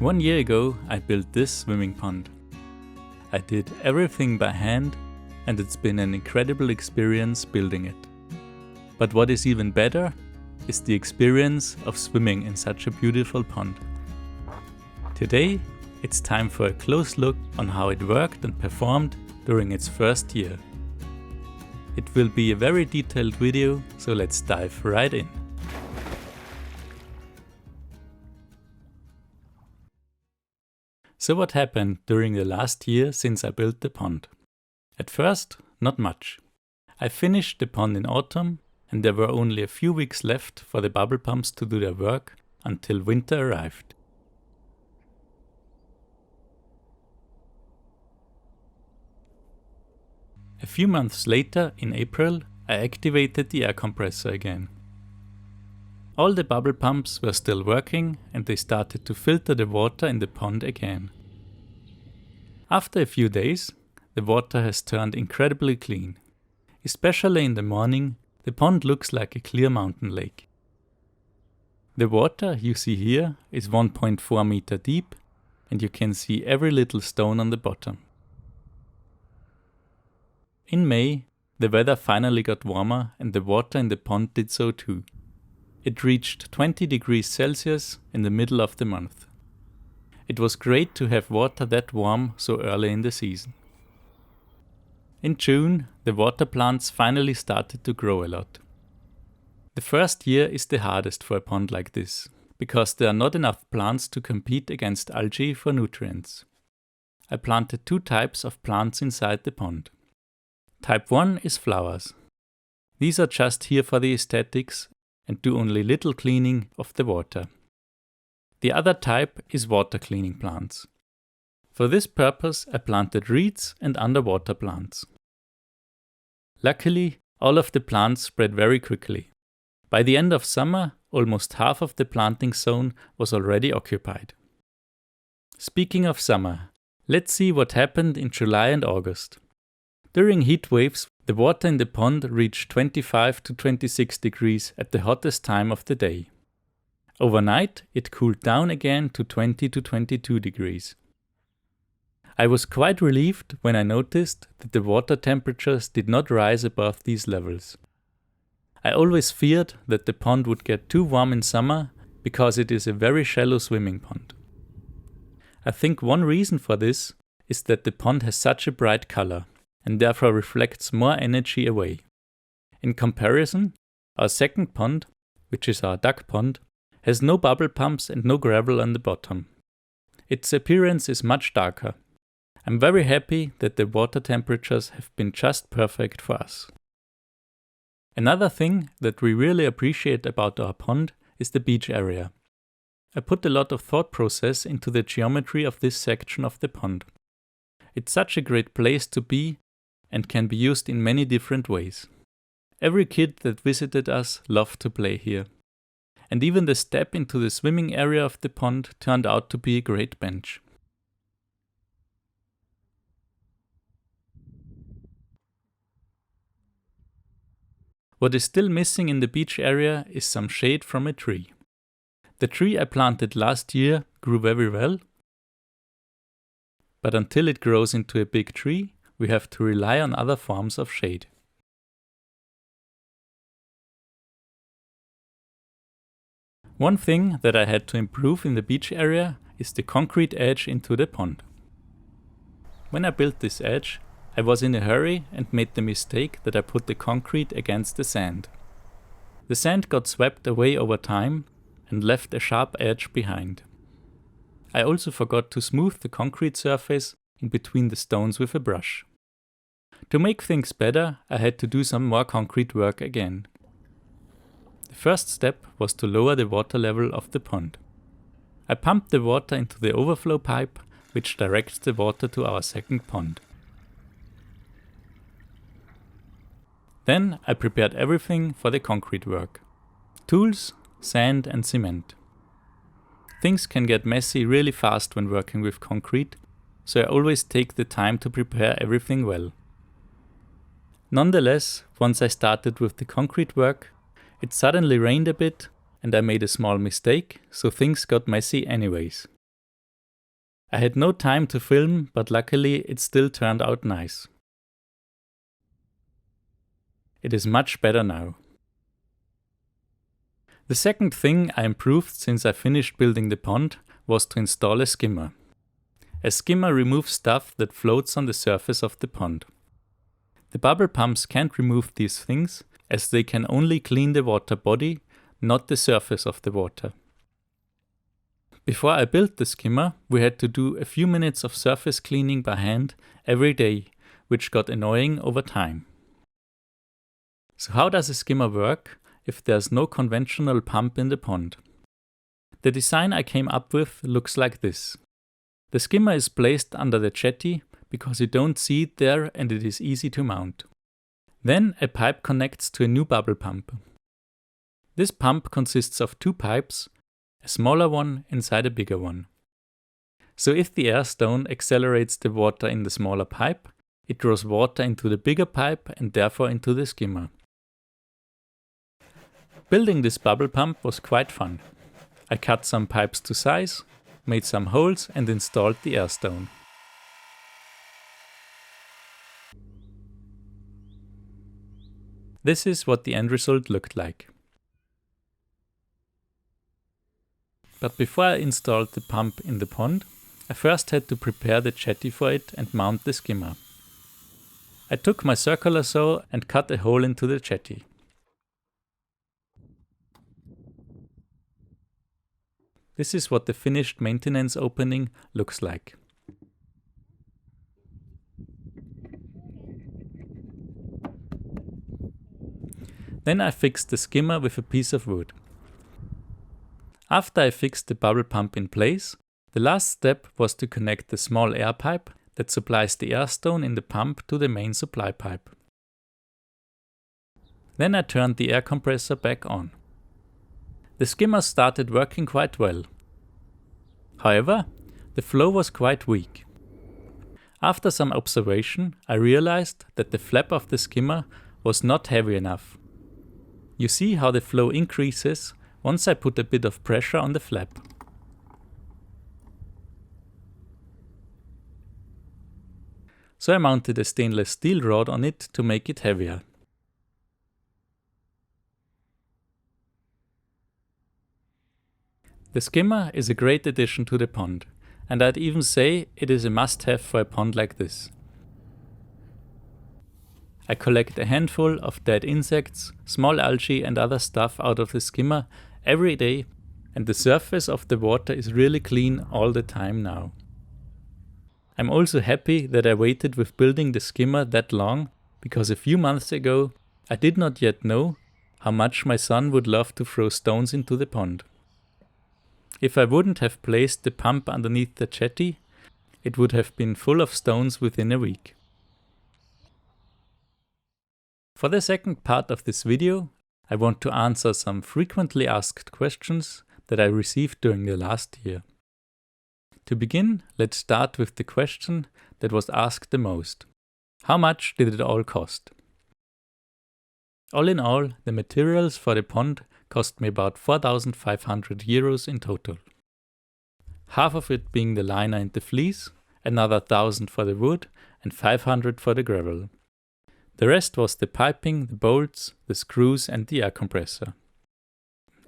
1 year ago I built this swimming pond. I did everything by hand and it's been an incredible experience building it. But what is even better is the experience of swimming in such a beautiful pond. Today it's time for a close look on how it worked and performed during its first year. It will be a very detailed video, so let's dive right in. So what happened during the last year since I built the pond? At first, not much. I finished the pond in autumn and there were only a few weeks left for the bubble pumps to do their work until winter arrived. A few months later, in April, I activated the air compressor again. All the bubble pumps were still working and they started to filter the water in the pond again. After a few days, the water has turned incredibly clean. Especially in the morning, the pond looks like a clear mountain lake. The water you see here is 1.4 meter deep and you can see every little stone on the bottom. In May, the weather finally got warmer and the water in the pond did so too. It reached 20 degrees Celsius in the middle of the month. It was great to have water that warm so early in the season. In June, the water plants finally started to grow a lot. The first year is the hardest for a pond like this, because there are not enough plants to compete against algae for nutrients. I planted 2 types of plants inside the pond. Type 1 is flowers. These are just here for the aesthetics and do only little cleaning of the water. The other type is water cleaning plants. For this purpose I planted reeds and underwater plants. Luckily, all of the plants spread very quickly. By the end of summer, almost half of the planting zone was already occupied. Speaking of summer, let's see what happened in July and August. During heat waves, the water in the pond reached 25 to 26 degrees at the hottest time of the day. Overnight, it cooled down again to 20 to 22 degrees. I was quite relieved when I noticed that the water temperatures did not rise above these levels. I always feared that the pond would get too warm in summer because it is a very shallow swimming pond. I think one reason for this is that the pond has such a bright color and therefore reflects more energy away. In comparison, our second pond, which is our duck pond, has no bubble pumps and no gravel on the bottom. Its appearance is much darker. I'm very happy that the water temperatures have been just perfect for us. Another thing that we really appreciate about our pond is the beach area. I put a lot of thought process into the geometry of this section of the pond. It's such a great place to be and can be used in many different ways. Every kid that visited us loved to play here. And even the step into the swimming area of the pond turned out to be a great bench. What is still missing in the beach area is some shade from a tree. The tree I planted last year grew very well, but until it grows into a big tree, we have to rely on other forms of shade. One thing that I had to improve in the beach area is the concrete edge into the pond. When I built this edge, I was in a hurry and made the mistake that I put the concrete against the sand. The sand got swept away over time and left a sharp edge behind. I also forgot to smooth the concrete surface in between the stones with a brush. To make things better, I had to do some more concrete work again. The first step was to lower the water level of the pond. I pumped the water into the overflow pipe, which directs the water to our second pond. Then I prepared everything for the concrete work. Tools, sand and cement. Things can get messy really fast when working with concrete, so I always take the time to prepare everything well. Nonetheless, once I started with the concrete work, it suddenly rained a bit and I made a small mistake, so things got messy anyways. I had no time to film, but luckily it still turned out nice. It is much better now. The second thing I improved since I finished building the pond was to install a skimmer. A skimmer removes stuff that floats on the surface of the pond. The bubble pumps can't remove these things, as they can only clean the water body, not the surface of the water. Before I built the skimmer, we had to do a few minutes of surface cleaning by hand every day, which got annoying over time. So how does a skimmer work if there's no conventional pump in the pond? The design I came up with looks like this. The skimmer is placed under the jetty because you don't see it there and it is easy to mount. Then a pipe connects to a new bubble pump. This pump consists of two pipes, a smaller one inside a bigger one. So if the air stone accelerates the water in the smaller pipe, it draws water into the bigger pipe and therefore into the skimmer. Building this bubble pump was quite fun. I cut some pipes to size, made some holes and installed the air stone. This is what the end result looked like. But before I installed the pump in the pond, I first had to prepare the jetty for it and mount the skimmer. I took my circular saw and cut a hole into the jetty. This is what the finished maintenance opening looks like. Then I fixed the skimmer with a piece of wood. After I fixed the bubble pump in place, the last step was to connect the small air pipe that supplies the air stone in the pump to the main supply pipe. Then I turned the air compressor back on. The skimmer started working quite well. However, the flow was quite weak. After some observation, I realized that the flap of the skimmer was not heavy enough. You see how the flow increases once I put a bit of pressure on the flap. So I mounted a stainless steel rod on it to make it heavier. The skimmer is a great addition to the pond, and I'd even say it is a must-have for a pond like this. I collect a handful of dead insects, small algae and other stuff out of the skimmer every day, and the surface of the water is really clean all the time now. I'm also happy that I waited with building the skimmer that long, because a few months ago I did not yet know how much my son would love to throw stones into the pond. If I wouldn't have placed the pump underneath the jetty, it would have been full of stones within a week. For the second part of this video, I want to answer some frequently asked questions that I received during the last year. To begin, let's start with the question that was asked the most. How much did it all cost? All in all, the materials for the pond cost me about 4,500 euros in total. Half of it being the liner and the fleece, another 1,000 for the wood and 500 for the gravel. The rest was the piping, the bolts, the screws and the air compressor.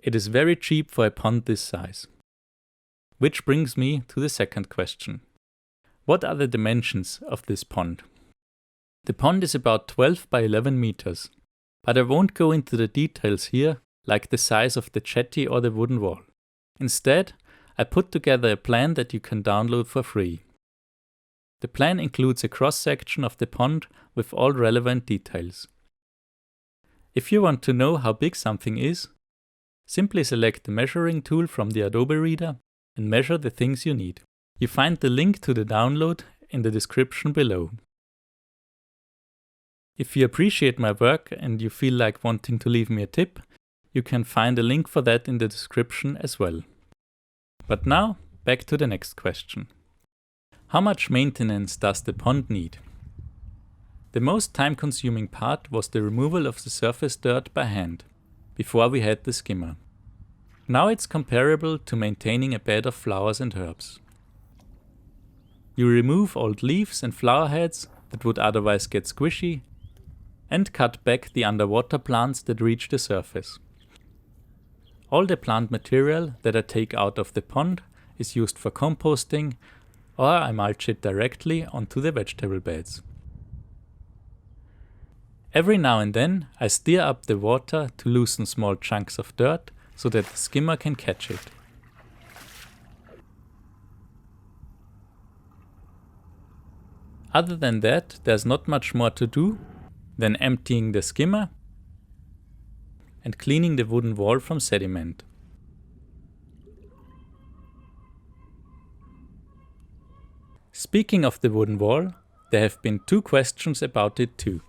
It is very cheap for a pond this size. Which brings me to the second question. What are the dimensions of this pond? The pond is about 12 by 11 meters, but I won't go into the details here, like the size of the jetty or the wooden wall. Instead, I put together a plan that you can download for free. The plan includes a cross-section of the pond with all relevant details. If you want to know how big something is, simply select the measuring tool from the Adobe Reader and measure the things you need. You find the link to the download in the description below. If you appreciate my work and you feel like wanting to leave me a tip, you can find a link for that in the description as well. But now, back to the next question. How much maintenance does the pond need? The most time-consuming part was the removal of the surface dirt by hand, before we had the skimmer. Now it's comparable to maintaining a bed of flowers and herbs. You remove old leaves and flower heads that would otherwise get squishy, and cut back the underwater plants that reach the surface. All the plant material that I take out of the pond is used for composting, or I mulch it directly onto the vegetable beds. Every now and then I stir up the water to loosen small chunks of dirt so that the skimmer can catch it. Other than that, there's not much more to do than emptying the skimmer and cleaning the wooden wall from sediment. Speaking of the wooden wall, there have been 2 questions about it too.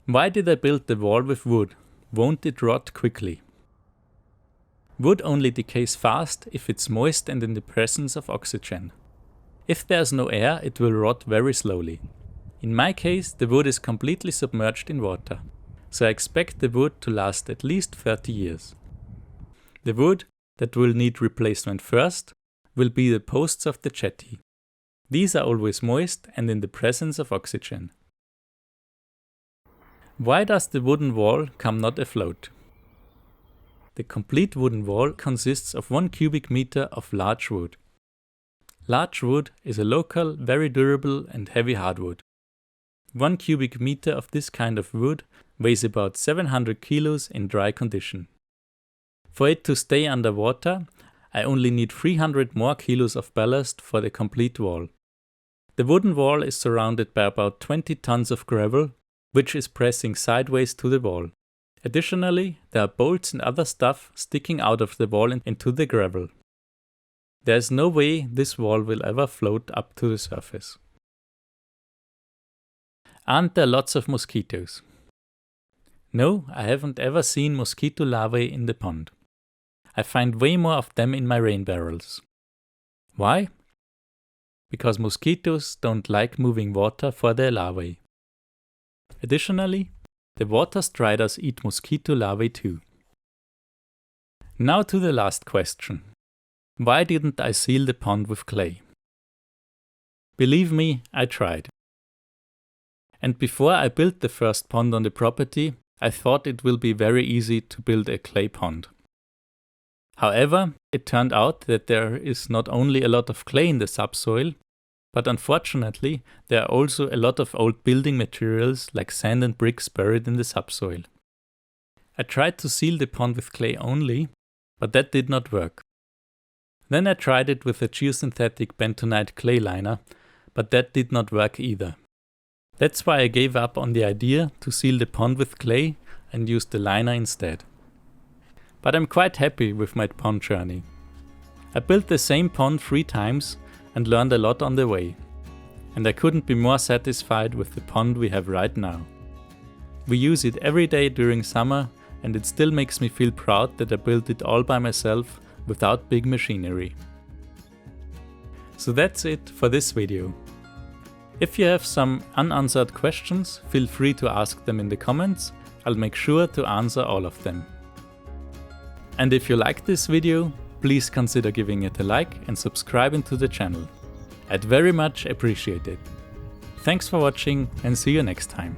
Why did I build the wall with wood? Won't it rot quickly? Wood only decays fast if it's moist and in the presence of oxygen. If there's no air, it will rot very slowly. In my case, the wood is completely submerged in water, so I expect the wood to last at least 30 years. The wood that will need replacement first will be the posts of the jetty. These are always moist and in the presence of oxygen. Why does the wooden wall come not afloat? The complete wooden wall consists of 1 cubic meter of larch wood. Larch wood is a local, very durable and heavy hardwood. 1 cubic meter of this kind of wood weighs about 700 kilos in dry condition. For it to stay underwater, I only need 300 more kilos of ballast for the complete wall. The wooden wall is surrounded by about 20 tons of gravel, which is pressing sideways to the wall. Additionally, there are bolts and other stuff sticking out of the wall into the gravel. There is no way this wall will ever float up to the surface. Aren't there lots of mosquitoes? No, I haven't ever seen mosquito larvae in the pond. I find way more of them in my rain barrels. Why? Because mosquitoes don't like moving water for their larvae. Additionally, the water striders eat mosquito larvae too. Now to the last question. Why didn't I seal the pond with clay? Believe me, I tried. And before I built the first pond on the property, I thought it will be very easy to build a clay pond. However, it turned out that there is not only a lot of clay in the subsoil, but unfortunately there are also a lot of old building materials like sand and bricks buried in the subsoil. I tried to seal the pond with clay only, but that did not work. Then I tried it with a geosynthetic bentonite clay liner, but that did not work either. That's why I gave up on the idea to seal the pond with clay and used the liner instead. But I'm quite happy with my pond journey. I built the same pond 3 times and learned a lot on the way. And I couldn't be more satisfied with the pond we have right now. We use it every day during summer, and it still makes me feel proud that I built it all by myself without big machinery. So that's it for this video. If you have some unanswered questions, feel free to ask them in the comments. I'll make sure to answer all of them. And if you liked this video, please consider giving it a like and subscribing to the channel. I'd very much appreciate it. Thanks for watching and see you next time.